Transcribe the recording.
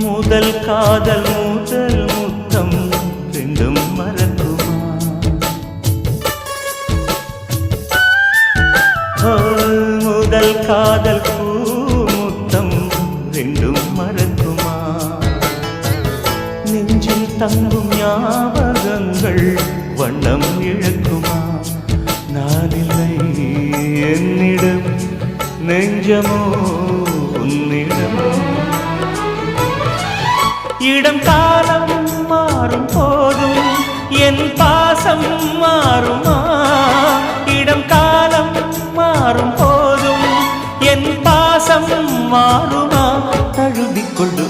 முதல் காதல் முதல் முத்தம் ரெண்டும் மறக்குமா? முதல் காதல் முத்தம் ரெண்டும் மறக்குமா? நெஞ்சில் தங்கும் ஞாபகங்கள் வண்ணம் இழக்குமா? நான் இல்லை என்னிடம் நெஞ்சமோ உன்னிடம். இடம் காலம் மாறும் போதும் என் பாசம் மாறுமா? இடம் காலம் மாறும் போதும் என் பாசம் மாறுமா? தழுவிக்கொண்டு